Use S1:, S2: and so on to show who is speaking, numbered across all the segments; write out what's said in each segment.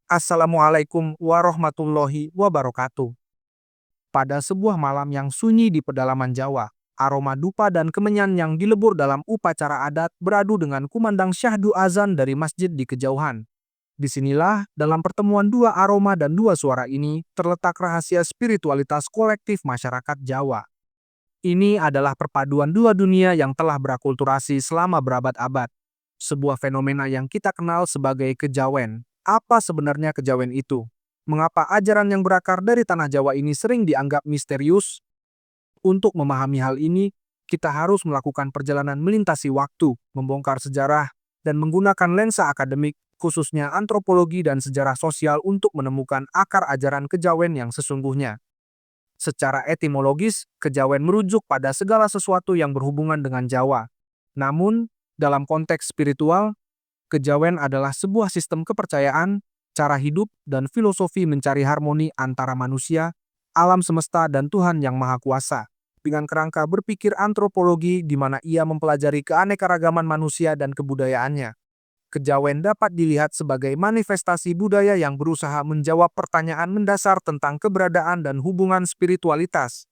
S1: Assalamualaikum warahmatullahi wabarakatuh. Pada sebuah malam yang sunyi di pedalaman Jawa, aroma dupa dan kemenyan yang dilebur dalam upacara adat beradu dengan kumandang syahdu azan dari masjid di kejauhan. Disinilah, dalam pertemuan dua aroma dan dua suara ini, terletak rahasia spiritualitas kolektif masyarakat Jawa. Ini adalah perpaduan dua dunia yang telah berakulturasi selama berabad-abad. Sebuah fenomena yang kita kenal sebagai kejawen. Apa sebenarnya kejawen itu? Mengapa ajaran yang berakar dari tanah Jawa ini sering dianggap misterius? Untuk memahami hal ini, kita harus melakukan perjalanan melintasi waktu, membongkar sejarah, dan menggunakan lensa akademik, khususnya antropologi dan sejarah sosial untuk menemukan akar ajaran kejawen yang sesungguhnya. Secara etimologis, kejawen merujuk pada segala sesuatu yang berhubungan dengan Jawa. Namun, dalam konteks spiritual, kejawen adalah sebuah sistem kepercayaan, cara hidup, dan filosofi mencari harmoni antara manusia, alam semesta, dan Tuhan Yang Maha Kuasa. Dengan kerangka berpikir antropologi di mana ia mempelajari keanekaragaman manusia dan kebudayaannya. Kejawen dapat dilihat sebagai manifestasi budaya yang berusaha menjawab pertanyaan mendasar tentang keberadaan dan hubungan spiritualitas.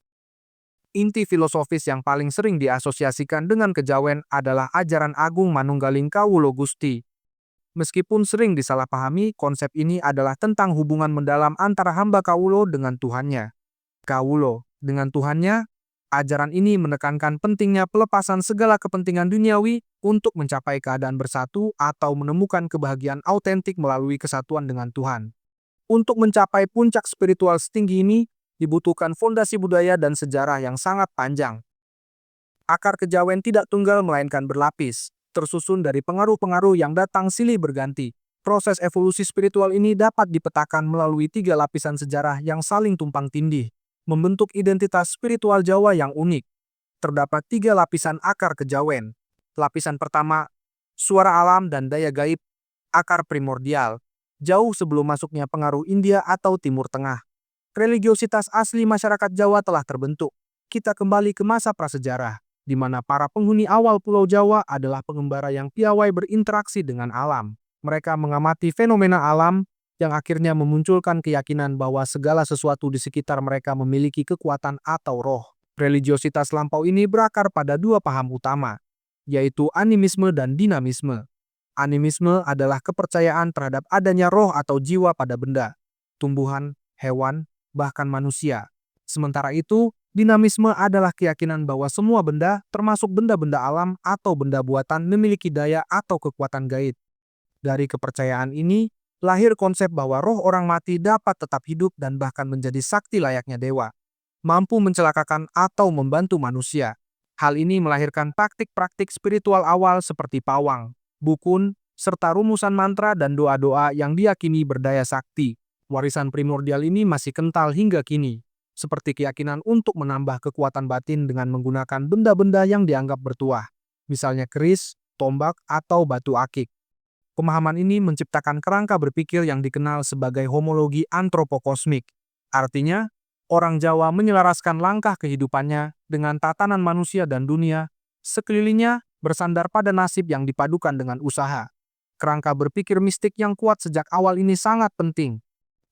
S1: Inti filosofis yang paling sering diasosiasikan dengan kejawen adalah ajaran Agung Manunggaling Kawulo Gusti. Meskipun sering disalahpahami, konsep ini adalah tentang hubungan mendalam antara hamba Kawulo dengan Tuhannya. Kawulo dengan Tuhannya, ajaran ini menekankan pentingnya pelepasan segala kepentingan duniawi untuk mencapai keadaan bersatu atau menemukan kebahagiaan autentik melalui kesatuan dengan Tuhan. Untuk mencapai puncak spiritual setinggi ini, dibutuhkan fondasi budaya dan sejarah yang sangat panjang. Akar kejawen tidak tunggal melainkan berlapis, tersusun dari pengaruh-pengaruh yang datang silih berganti. Proses evolusi spiritual ini dapat dipetakan melalui 3 lapisan sejarah yang saling tumpang tindih, membentuk identitas spiritual Jawa yang unik. Terdapat 3 lapisan akar kejawen. Lapisan pertama, suara alam dan daya gaib, akar primordial, jauh sebelum masuknya pengaruh India atau Timur Tengah. Religiositas asli masyarakat Jawa telah terbentuk. Kita kembali ke masa prasejarah, di mana para penghuni awal Pulau Jawa adalah pengembara yang piawai berinteraksi dengan alam. Mereka mengamati fenomena alam, yang akhirnya memunculkan keyakinan bahwa segala sesuatu di sekitar mereka memiliki kekuatan atau roh. Religiositas lampau ini berakar pada 2 paham utama, yaitu animisme dan dinamisme. Animisme adalah kepercayaan terhadap adanya roh atau jiwa pada benda, tumbuhan, hewan, bahkan manusia. Sementara itu, dinamisme adalah keyakinan bahwa semua benda, termasuk benda-benda alam atau benda buatan, memiliki daya atau kekuatan gaib. Dari kepercayaan ini, lahir konsep bahwa roh orang mati dapat tetap hidup dan bahkan menjadi sakti layaknya dewa, mampu mencelakakan atau membantu manusia. Hal ini melahirkan praktik-praktik spiritual awal seperti pawang, bukun, serta rumusan mantra dan doa-doa yang diyakini berdaya sakti. Warisan primordial ini masih kental hingga kini, seperti keyakinan untuk menambah kekuatan batin dengan menggunakan benda-benda yang dianggap bertuah, misalnya keris, tombak, atau batu akik. Pemahaman ini menciptakan kerangka berpikir yang dikenal sebagai homologi antropokosmik. Artinya, orang Jawa menyelaraskan langkah kehidupannya dengan tatanan manusia dan dunia sekelilingnya bersandar pada nasib yang dipadukan dengan usaha. Kerangka berpikir mistik yang kuat sejak awal ini sangat penting.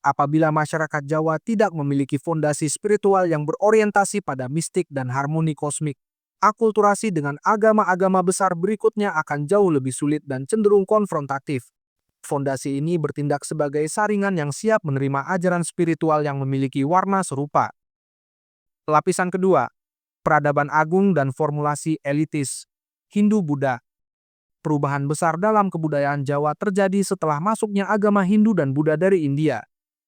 S1: Apabila masyarakat Jawa tidak memiliki fondasi spiritual yang berorientasi pada mistik dan harmoni kosmik, akulturasi dengan agama-agama besar berikutnya akan jauh lebih sulit dan cenderung konfrontatif. Fondasi ini bertindak sebagai saringan yang siap menerima ajaran spiritual yang memiliki warna serupa. Lapisan kedua, peradaban agung dan formulasi elitis, Hindu-Buddha. Perubahan besar dalam kebudayaan Jawa terjadi setelah masuknya agama Hindu dan Buddha dari India.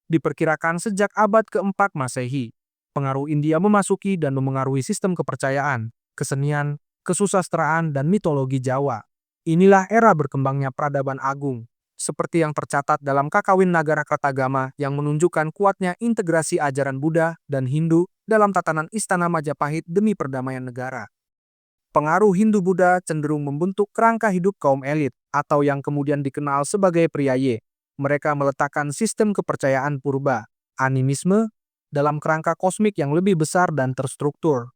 S1: Diperkirakan sejak abad keempat Masehi, pengaruh India memasuki dan memengaruhi sistem kepercayaan, kesenian, kesusastraan, dan mitologi Jawa. Inilah era berkembangnya peradaban agung, seperti yang tercatat dalam Kakawin Nagara-Kertagama yang menunjukkan kuatnya integrasi ajaran Buddha dan Hindu dalam tatanan Istana Majapahit demi perdamaian negara. Pengaruh Hindu-Buddha cenderung membentuk kerangka hidup kaum elit, atau yang kemudian dikenal sebagai priaye. Mereka meletakkan sistem kepercayaan purba, animisme, dalam kerangka kosmik yang lebih besar dan terstruktur.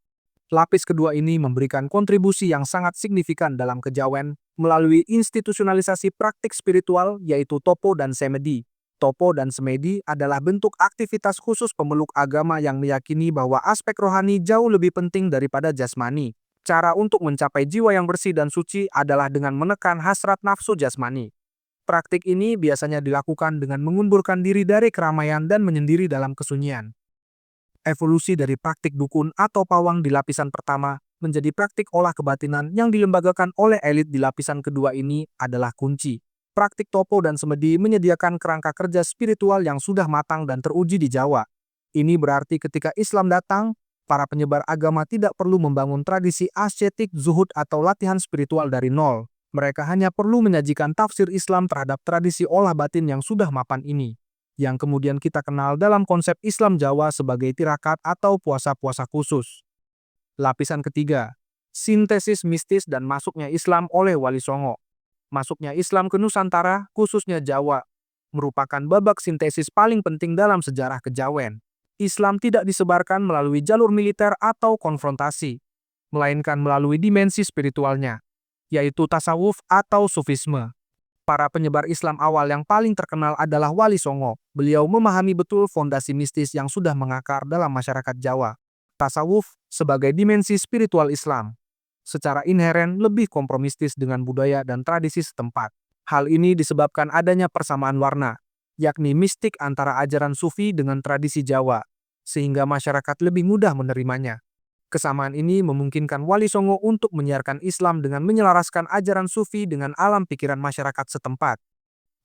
S1: Lapis kedua ini memberikan kontribusi yang sangat signifikan dalam kejawen melalui institusionalisasi praktik spiritual yaitu topo dan semedi. Topo dan semedi adalah bentuk aktivitas khusus pemeluk agama yang meyakini bahwa aspek rohani jauh lebih penting daripada jasmani. Cara untuk mencapai jiwa yang bersih dan suci adalah dengan menekan hasrat nafsu jasmani. Praktik ini biasanya dilakukan dengan mengundurkan diri dari keramaian dan menyendiri dalam kesunyian. Evolusi dari praktik dukun atau pawang di lapisan pertama menjadi praktik olah kebatinan yang dilembagakan oleh elit di lapisan kedua ini adalah kunci. Praktik topo dan semedi menyediakan kerangka kerja spiritual yang sudah matang dan teruji di Jawa. Ini berarti ketika Islam datang, para penyebar agama tidak perlu membangun tradisi ascetik, zuhud, atau latihan spiritual dari nol. Mereka hanya perlu menyajikan tafsir Islam terhadap tradisi olah batin yang sudah mapan ini, yang kemudian kita kenal dalam konsep Islam Jawa sebagai tirakat atau puasa-puasa khusus. Lapisan ketiga, sintesis mistis dan masuknya Islam oleh Wali Songo. Masuknya Islam ke Nusantara, khususnya Jawa, merupakan babak sintesis paling penting dalam sejarah kejawen. Islam tidak disebarkan melalui jalur militer atau konfrontasi, melainkan melalui dimensi spiritualnya, yaitu tasawuf atau sufisme. Para penyebar Islam awal yang paling terkenal adalah Wali Songo. Beliau memahami betul fondasi mistis yang sudah mengakar dalam masyarakat Jawa. Tasawuf sebagai dimensi spiritual Islam secara inheren lebih kompromistis dengan budaya dan tradisi setempat. Hal ini disebabkan adanya persamaan warna, yakni mistik antara ajaran Sufi dengan tradisi Jawa, sehingga masyarakat lebih mudah menerimanya. Kesamaan ini memungkinkan Wali Songo untuk menyiarkan Islam dengan menyelaraskan ajaran Sufi dengan alam pikiran masyarakat setempat.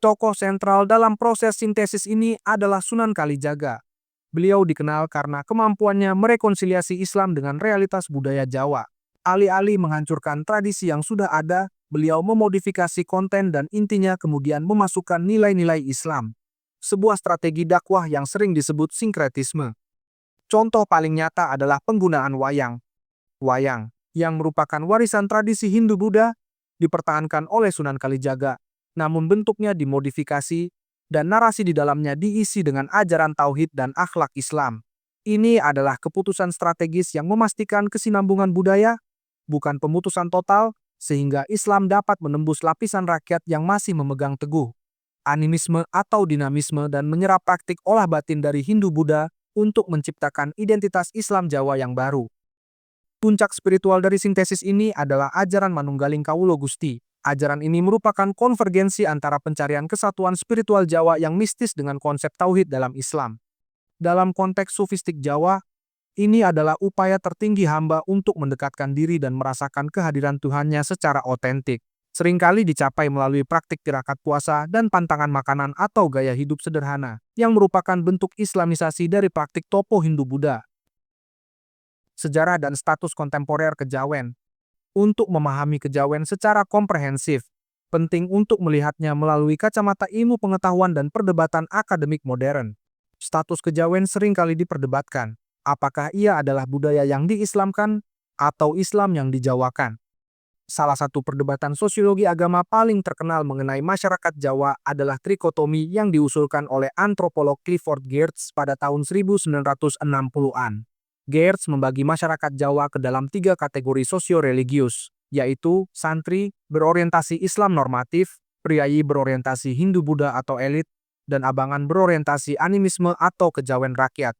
S1: Tokoh sentral dalam proses sintesis ini adalah Sunan Kalijaga. Beliau dikenal karena kemampuannya merekonsiliasi Islam dengan realitas budaya Jawa. Alih-alih menghancurkan tradisi yang sudah ada, beliau memodifikasi konten dan intinya kemudian memasukkan nilai-nilai Islam. Sebuah strategi dakwah yang sering disebut sinkretisme. Contoh paling nyata adalah penggunaan wayang. Wayang, yang merupakan warisan tradisi Hindu-Buddha, dipertahankan oleh Sunan Kalijaga, namun bentuknya dimodifikasi dan narasi di dalamnya diisi dengan ajaran tauhid dan akhlak Islam. Ini adalah keputusan strategis yang memastikan kesinambungan budaya, bukan pemutusan total, sehingga Islam dapat menembus lapisan rakyat yang masih memegang teguh animisme atau dinamisme dan menyerap praktik olah batin dari Hindu-Buddha untuk menciptakan identitas Islam Jawa yang baru. Puncak spiritual dari sintesis ini adalah ajaran Manunggaling Kawula Gusti. Ajaran ini merupakan konvergensi antara pencarian kesatuan spiritual Jawa yang mistis dengan konsep tauhid dalam Islam. Dalam konteks sufistik Jawa, ini adalah upaya tertinggi hamba untuk mendekatkan diri dan merasakan kehadiran Tuhannya secara otentik. Seringkali dicapai melalui praktik tirakat puasa dan pantangan makanan atau gaya hidup sederhana, yang merupakan bentuk islamisasi dari praktik topo Hindu-Buddha. Sejarah dan status kontemporer kejawen. Untuk memahami kejawen secara komprehensif, penting untuk melihatnya melalui kacamata ilmu pengetahuan dan perdebatan akademik modern. Status kejawen seringkali diperdebatkan. Apakah ia adalah budaya yang diislamkan atau Islam yang dijawakan? Salah satu perdebatan sosiologi agama paling terkenal mengenai masyarakat Jawa adalah trikotomi yang diusulkan oleh antropolog Clifford Geertz pada tahun 1960-an. Geertz membagi masyarakat Jawa ke dalam 3 kategori sosio-religius, yaitu santri berorientasi Islam normatif, priayi berorientasi Hindu-Buddha atau elit, dan abangan berorientasi animisme atau kejawen rakyat.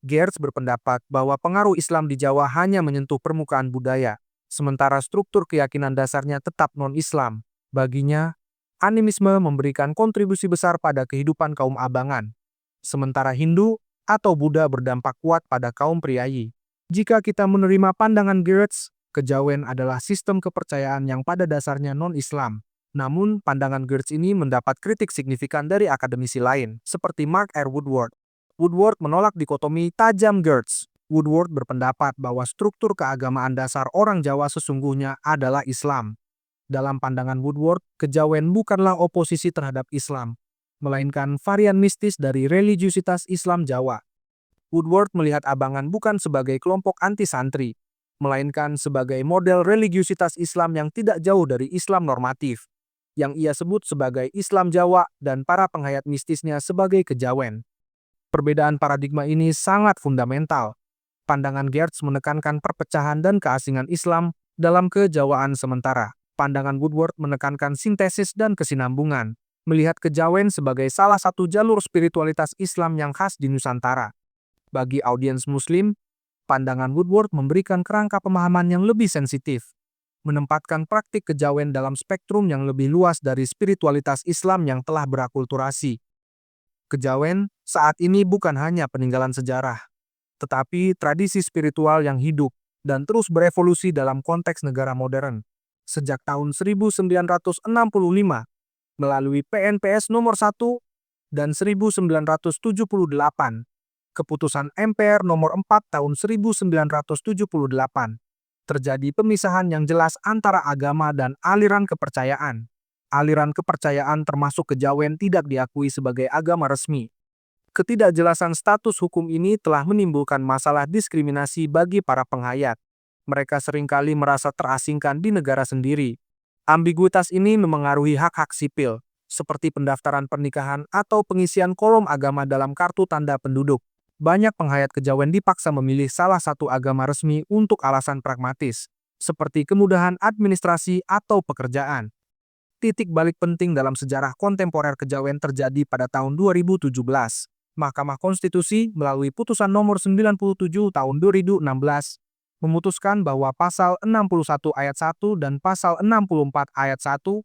S1: Geertz berpendapat bahwa pengaruh Islam di Jawa hanya menyentuh permukaan budaya, sementara struktur keyakinan dasarnya tetap non-Islam. Baginya, animisme memberikan kontribusi besar pada kehidupan kaum abangan, sementara Hindu atau Buddha berdampak kuat pada kaum priayi. Jika kita menerima pandangan Geertz, kejawen adalah sistem kepercayaan yang pada dasarnya non-Islam. Namun, pandangan Geertz ini mendapat kritik signifikan dari akademisi lain, seperti Mark R. Woodward. Woodward menolak dikotomi tajam Geertz. Woodward berpendapat bahwa struktur keagamaan dasar orang Jawa sesungguhnya adalah Islam. Dalam pandangan Woodward, kejawen bukanlah oposisi terhadap Islam, melainkan varian mistis dari religiusitas Islam Jawa. Woodward melihat abangan bukan sebagai kelompok anti-santri, melainkan sebagai model religiusitas Islam yang tidak jauh dari Islam normatif, yang ia sebut sebagai Islam Jawa dan para penghayat mistisnya sebagai kejawen. Perbedaan paradigma ini sangat fundamental. Pandangan Geertz menekankan perpecahan dan keasingan Islam dalam kejawaan sementara. Pandangan Woodward menekankan sintesis dan kesinambungan. melihat kejawen sebagai salah satu jalur spiritualitas Islam yang khas di Nusantara. Bagi audiens Muslim, pandangan Woodward memberikan kerangka pemahaman yang lebih sensitif, menempatkan praktik kejawen dalam spektrum yang lebih luas dari spiritualitas Islam yang telah berakulturasi. Kejawen saat ini bukan hanya peninggalan sejarah, tetapi tradisi spiritual yang hidup dan terus berevolusi dalam konteks negara modern. Sejak tahun 1965, melalui PNPS nomor 1 dan 1978, Keputusan MPR nomor 4 tahun 1978, terjadi pemisahan yang jelas antara agama dan aliran kepercayaan. Aliran kepercayaan termasuk kejawen tidak diakui sebagai agama resmi. Ketidakjelasan status hukum ini telah menimbulkan masalah diskriminasi bagi para penghayat. Mereka seringkali merasa terasingkan di negara sendiri. Ambiguitas ini memengaruhi hak-hak sipil, seperti pendaftaran pernikahan atau pengisian kolom agama dalam kartu tanda penduduk. Banyak penghayat kejawen dipaksa memilih salah satu agama resmi untuk alasan pragmatis, seperti kemudahan administrasi atau pekerjaan. Titik balik penting dalam sejarah kontemporer kejawen terjadi pada tahun 2017. Mahkamah Konstitusi melalui putusan nomor 97 tahun 2016 memutuskan bahwa pasal 61 ayat 1 dan pasal 64 ayat 1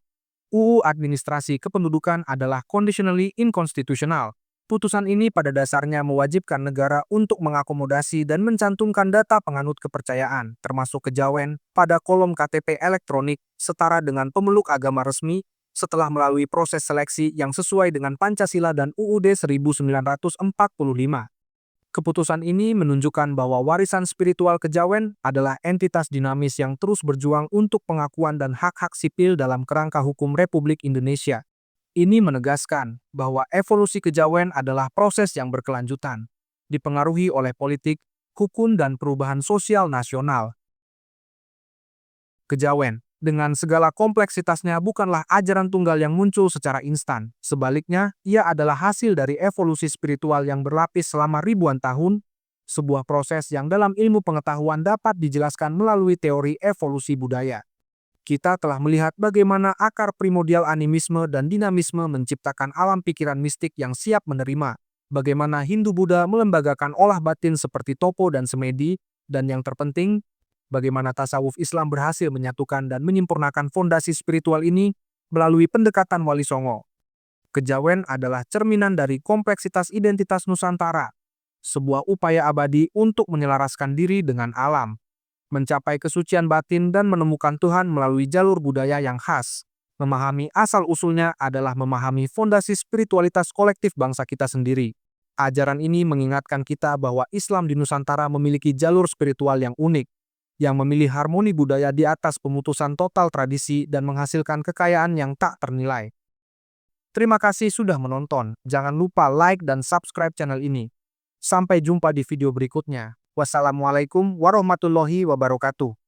S1: UU Administrasi Kependudukan adalah conditionally inconstitutional. Putusan ini pada dasarnya mewajibkan negara untuk mengakomodasi dan mencantumkan data penganut kepercayaan, termasuk kejawen, pada kolom KTP elektronik setara dengan pemeluk agama resmi setelah melalui proses seleksi yang sesuai dengan Pancasila dan UUD 1945. Keputusan ini menunjukkan bahwa warisan spiritual kejawen adalah entitas dinamis yang terus berjuang untuk pengakuan dan hak-hak sipil dalam kerangka hukum Republik Indonesia. Ini menegaskan bahwa evolusi kejawen adalah proses yang berkelanjutan, dipengaruhi oleh politik, hukum, dan perubahan sosial nasional. Kejawen, dengan segala kompleksitasnya, bukanlah ajaran tunggal yang muncul secara instan. Sebaliknya, ia adalah hasil dari evolusi spiritual yang berlapis selama ribuan tahun, sebuah proses yang dalam ilmu pengetahuan dapat dijelaskan melalui teori evolusi budaya. Kita telah melihat bagaimana akar primordial animisme dan dinamisme menciptakan alam pikiran mistik yang siap menerima, bagaimana Hindu-Buddha melembagakan olah batin seperti topo dan semedi, dan yang terpenting, bagaimana tasawuf Islam berhasil menyatukan dan menyempurnakan fondasi spiritual ini melalui pendekatan Wali Songo. Kejawen adalah cerminan dari kompleksitas identitas Nusantara, sebuah upaya abadi untuk menyelaraskan diri dengan alam, mencapai kesucian batin dan menemukan Tuhan melalui jalur budaya yang khas. Memahami asal-usulnya adalah memahami fondasi spiritualitas kolektif bangsa kita sendiri. Ajaran ini mengingatkan kita bahwa Islam di Nusantara memiliki jalur spiritual yang unik, yang memilih harmoni budaya di atas pemutusan total tradisi dan menghasilkan kekayaan yang tak ternilai. Terima kasih sudah menonton. Jangan lupa like dan subscribe channel ini. Sampai jumpa di video berikutnya. Wassalamualaikum warahmatullahi wabarakatuh.